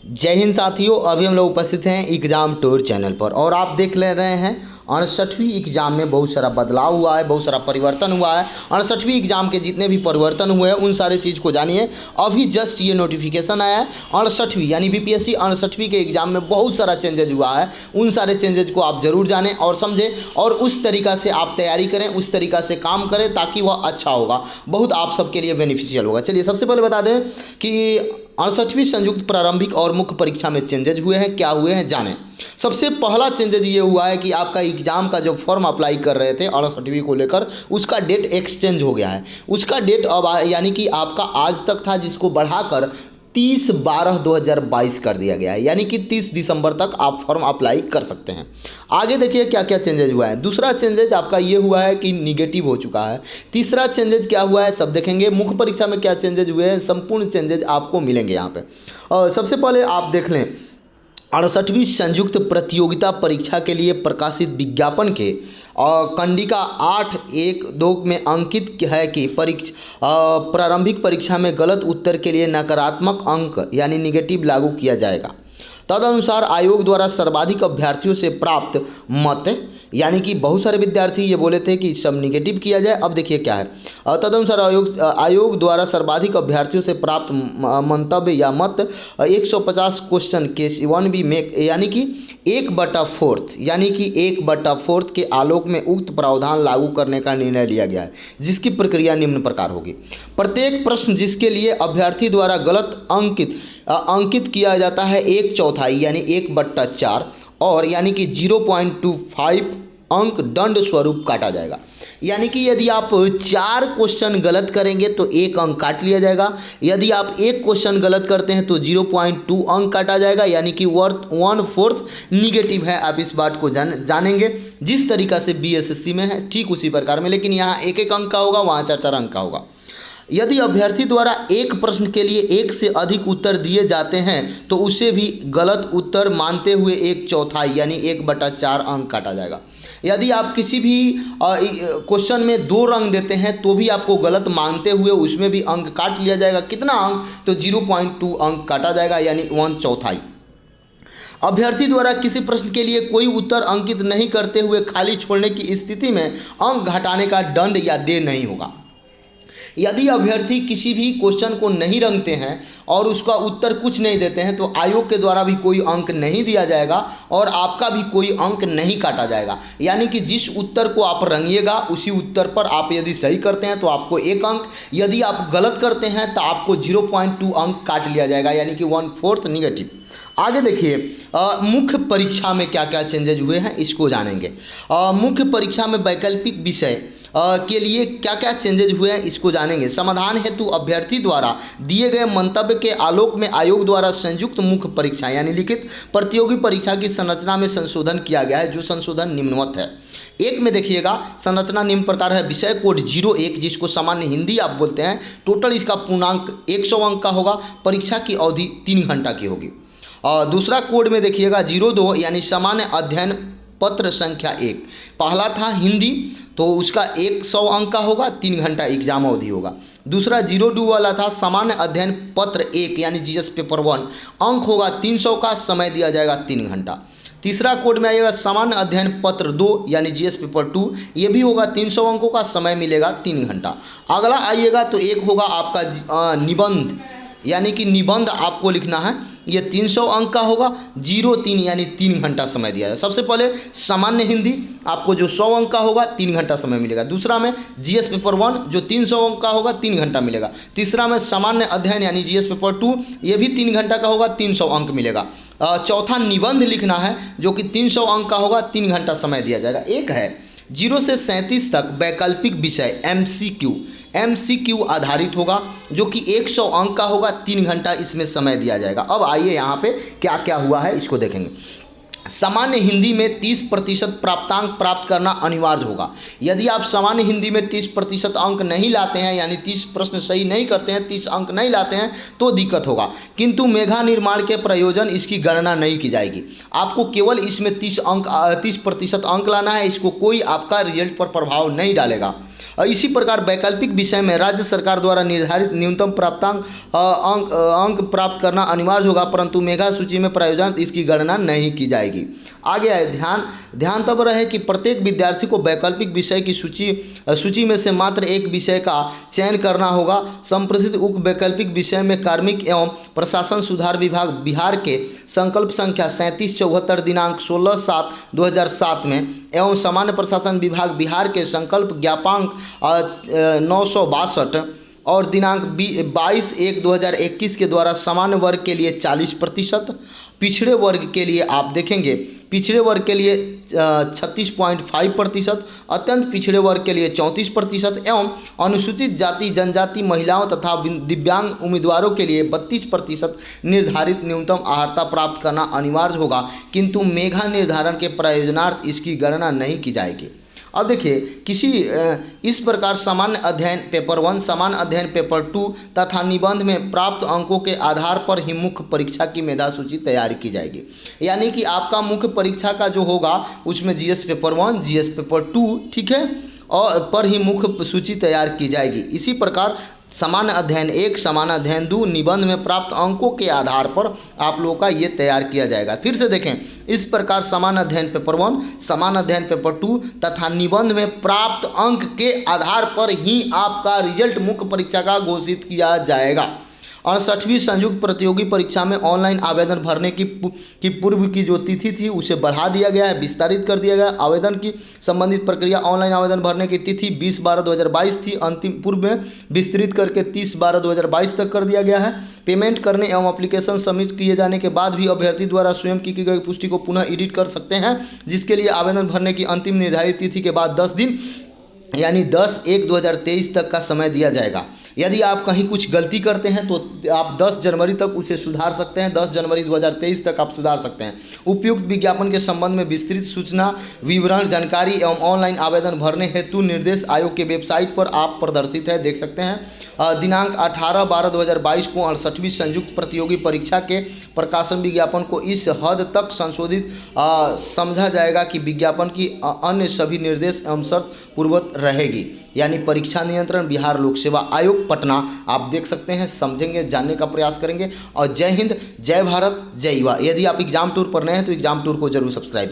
जय हिंद साथियों, अभी हम लोग उपस्थित हैं एग्ज़ाम टूर चैनल पर और आप देख ले रहे हैं 68वीं एग्ज़ाम में बहुत सारा बदलाव हुआ है, बहुत सारा परिवर्तन हुआ है। 68वीं एग्ज़ाम के जितने भी परिवर्तन हुए हैं उन सारे चीज़ को जानिए। अभी जस्ट ये नोटिफिकेशन आया है 68वीं यानी बीपीएससी 68वीं के एग्ज़ाम में बहुत सारा चेंजेज हुआ है। उन सारे चेंजेज को आप ज़रूर जानें और समझें और उस तरीक़ा से आप तैयारी करें, उस तरीक़ा से काम करें ताकि वह अच्छा होगा, बहुत आप सबके लिए बेनिफिशियल होगा। चलिए सबसे पहले बता दें कि 68वीं संयुक्त प्रारंभिक और मुख्य परीक्षा में चेंजेज हुए हैं, क्या हुए हैं जानें। सबसे पहला चेंजेज ये हुआ है कि आपका एग्ज़ाम का जो फॉर्म अप्लाई कर रहे थे 68वीं को लेकर उसका डेट एक्सचेंज हो गया है। उसका डेट अब यानी कि आपका आज तक था जिसको बढ़ाकर 30/12/2022 कर दिया गया है, यानी कि 30 दिसंबर तक आप फॉर्म अप्लाई कर सकते हैं। आगे देखिए क्या क्या चेंजेज हुआ है। दूसरा चेंजेज आपका ये हुआ है कि निगेटिव हो चुका है। तीसरा चेंजेज क्या हुआ है सब देखेंगे। मुख्य परीक्षा में क्या चेंजेज हुए हैं, संपूर्ण चेंजेज आपको मिलेंगे यहाँ पे। और सबसे पहले आप देख लें 68वीं संयुक्त प्रतियोगिता परीक्षा के लिए प्रकाशित विज्ञापन के कंडिका 8.1.2 में अंकित है कि प्रारंभिक परीक्षा में गलत उत्तर के लिए नकारात्मक अंक यानी निगेटिव लागू किया जाएगा। तदनुसार आयोग द्वारा सर्वाधिक अभ्यर्थियों से प्राप्त मत यानी कि बहुत सारे विद्यार्थी ये बोले थे कि सब निगेटिव किया जाए। अब देखिए क्या है, तदनुसार आयोग द्वारा सर्वाधिक अभ्यर्थियों से प्राप्त मंतव्य या मत 150 क्वेश्चन के 1B में यानी कि 1/4 यानी कि 1/4 के आलोक में उक्त प्रावधान लागू करने का निर्णय लिया गया है, जिसकी प्रक्रिया निम्न प्रकार होगी। प्रत्येक प्रश्न जिसके लिए अभ्यर्थी द्वारा गलत अंकित किया जाता है 1/4 यानी 1/4 और यानी कि 0.25 अंक दंड स्वरूप काटा जाएगा। यानी कि यदि आप 4 क्वेश्चन गलत करेंगे तो 1 अंक काट लिया जाएगा। यदि आप 1 क्वेश्चन गलत करते हैं तो 0.2 अंक काटा जाएगा, यानी कि 1/4 निगेटिव है। आप इस बात को जानेंगे जिस तरीक़ा से बीएसएससी में है ठीक उसी प्रकार में, लेकिन यहाँ 1-1 अंक का होगा, वहाँ 4-4 अंक का होगा। यदि अभ्यर्थी द्वारा एक प्रश्न के लिए 1 से अधिक उत्तर दिए जाते हैं तो उसे भी गलत उत्तर मानते हुए 1/4 यानी 1/4 अंक काटा जाएगा। यदि आप किसी भी क्वेश्चन में 2 रंग देते हैं तो भी आपको गलत मानते हुए उसमें भी अंक काट लिया जाएगा। कितना अंक, तो 0.2 अंक काटा जाएगा यानी 1/4। अभ्यर्थी द्वारा किसी प्रश्न के लिए कोई उत्तर अंकित नहीं करते हुए खाली छोड़ने की स्थिति में अंक घटाने का दंड या देय नहीं होगा। यदि अभ्यर्थी किसी भी क्वेश्चन को नहीं रंगते हैं और उसका उत्तर कुछ नहीं देते हैं तो आयोग के द्वारा भी कोई अंक नहीं दिया जाएगा और आपका भी कोई अंक नहीं काटा जाएगा। यानी कि जिस उत्तर को आप रंगिएगा उसी उत्तर पर आप यदि सही करते हैं तो आपको 1 अंक, यदि आप गलत करते हैं तो आपको 0.2 अंक काट लिया जाएगा, यानी कि 1/4 निगेटिव। आगे देखिए मुख्य परीक्षा में क्या क्या चेंजेज हुए हैं इसको जानेंगे। मुख्य परीक्षा में वैकल्पिक विषय के लिए क्या क्या चेंजेज हुए हैं इसको जानेंगे। समाधान हेतु अभ्यर्थी द्वारा दिए गए मंतव्य के आलोक में आयोग द्वारा संयुक्त मुख्य परीक्षा यानी लिखित प्रतियोगी परीक्षा की संरचना में संशोधन किया गया है, जो संशोधन निम्नवत है। 1 में देखिएगा संरचना निम्न प्रकार है। विषय कोड 01 जिसको सामान्य हिंदी आप बोलते हैं, टोटल इसका पूर्णांक 100 अंक का होगा। परीक्षा की अवधि 3 घंटा की होगी। और दूसरा कोड में देखिएगा 02 यानी सामान्य अध्ययन पत्र संख्या 1, पहला था हिंदी तो उसका 100 अंक का होगा, 3 घंटा एग्जाम अवधि होगा। दूसरा 02 वाला था सामान्य अध्ययन पत्र 1 यानी जीएस पेपर 1, अंक होगा 300 का, समय दिया जाएगा 3 घंटा। तीसरा कोड में आइएगा सामान्य अध्ययन पत्र 2 यानी जीएस पेपर 2, ये भी होगा 300 अंकों का, समय मिलेगा 3 घंटा। अगला आइएगा तो एक होगा आपका निबंध यानी कि निबंध आपको लिखना है, ये 300 अंक का होगा, 03 यानी 3 घंटा समय दिया है। सबसे पहले सामान्य हिंदी आपको जो 100 अंक का होगा 3 घंटा समय मिलेगा। दूसरा में जीएस पेपर 1 जो 300 अंक का होगा 3 घंटा मिलेगा। तीसरा में सामान्य अध्ययन यानी जीएस पेपर 2 ये भी 3 घंटा का होगा, 300 अंक मिलेगा। चौथा निबंध लिखना है जो कि 300 अंक का होगा, 3 घंटा समय दिया जाएगा। एक है 0 से 37 तक वैकल्पिक विषय MCQ आधारित होगा जो कि 100 अंक का होगा, 3 घंटा इसमें समय दिया जाएगा। अब आइए यहाँ पे क्या क्या हुआ है इसको देखेंगे। सामान्य हिंदी में 30% प्राप्तांक प्राप्त करना अनिवार्य होगा। यदि आप सामान्य हिंदी में 30% अंक नहीं लाते हैं यानी 30 प्रश्न सही नहीं करते हैं, 30 अंक नहीं लाते हैं तो दिक्कत होगा, किंतु मेधा निर्माण के प्रयोजन इसकी गणना नहीं की जाएगी। आपको केवल इसमें 30% अंक लाना है, इसको कोई आपका रिजल्ट पर प्रभाव नहीं डालेगा। इसी प्रकार वैकल्पिक विषय में राज्य सरकार द्वारा निर्धारित न्यूनतम प्राप्तांक अंक प्राप्त करना अनिवार्य होगा, परंतु मेधा सूची में प्रायोजन इसकी गणना नहीं की जाएगी। आगे आए, ध्यान तब रहे कि प्रत्येक विद्यार्थी को वैकल्पिक विषय की सूची में से मात्र एक विषय का चयन करना होगा। संप्रसिद्ध उक्त वैकल्पिक विषय में कार्मिक एवं प्रशासन सुधार विभाग बिहार के संकल्प संख्या 3774 दिनांक 16/7/2007 में एवं सामान्य प्रशासन विभाग बिहार के संकल्प ज्ञापांक 962 और दिनांक 22/1/2021 के द्वारा सामान्य वर्ग के लिए 40%, पिछड़े वर्ग के लिए आप देखेंगे पिछड़े वर्ग के लिए 36.5%, अत्यंत पिछड़े वर्ग के लिए 34% एवं अनुसूचित जाति जनजाति महिलाओं तथा दिव्यांग उम्मीदवारों के लिए 32% निर्धारित न्यूनतम अर्हता प्राप्त करना अनिवार्य होगा, किंतु मेधा निर्धारण के प्रयोजनार्थ इसकी गणना नहीं की जाएगी। अब देखिए इस प्रकार सामान्य अध्ययन पेपर 1, सामान्य अध्ययन पेपर 2 तथा निबंध में प्राप्त अंकों के आधार पर ही मुख्य परीक्षा की मेधा सूची तैयार की जाएगी। यानी कि आपका मुख्य परीक्षा का जो होगा उसमें जीएस पेपर 1, जीएस पेपर 2, ठीक है, और पर ही मुख्य सूची तैयार की जाएगी। इसी प्रकार सामान्य अध्ययन 1, सामान्य अध्ययन 2 निबंध में प्राप्त अंकों के आधार पर आप लोगों का ये तैयार किया जाएगा। फिर से देखें, इस प्रकार सामान्य अध्ययन पेपर 1, सामान्य अध्ययन पेपर 2 तथा निबंध में प्राप्त अंक के आधार पर ही आपका रिजल्ट मुख्य परीक्षा का घोषित किया जाएगा। 68वीं संयुक्त प्रतियोगी परीक्षा में ऑनलाइन आवेदन भरने की पूर्व की जो तिथि थी उसे बढ़ा दिया गया है, विस्तारित कर दिया गया। आवेदन की संबंधित प्रक्रिया ऑनलाइन आवेदन भरने की तिथि 20/12/2022 थी, अंतिम पूर्व में विस्तृत करके 30/12/2022 तक कर दिया गया है। पेमेंट करने एवं एप्लीकेशन सबमिट किए जाने के बाद भी अभ्यर्थी द्वारा स्वयं की गई पुष्टि को पुनः एडिट कर सकते हैं, जिसके लिए आवेदन भरने की अंतिम निर्धारित तिथि के बाद 10 दिन यानी 10/1/2023 तक का समय दिया जाएगा। यदि आप कहीं कुछ गलती करते हैं तो आप 10 जनवरी तक उसे सुधार सकते हैं, 10 जनवरी 2023 तक आप सुधार सकते हैं। उपयुक्त विज्ञापन के संबंध में विस्तृत सूचना, विवरण, जानकारी एवं ऑनलाइन आवेदन भरने हेतु निर्देश आयोग के वेबसाइट पर आप प्रदर्शित है, देख सकते हैं। दिनांक 18/12/2022 को 68वीं संयुक्त प्रतियोगी परीक्षा के प्रकाशन विज्ञापन को इस हद तक संशोधित समझा जाएगा कि विज्ञापन की अन्य सभी निर्देश एवं शर्त पूर्ववत रहेगी। यानी परीक्षा नियंत्रण बिहार लोक सेवा आयोग पटना, आप देख सकते हैं, समझेंगे, जानने का प्रयास करेंगे। और जय हिंद, जय भारत, जय युवा। यदि आप एग्जाम टूर पर नए हैं तो एग्जाम टूर को जरूर सब्सक्राइब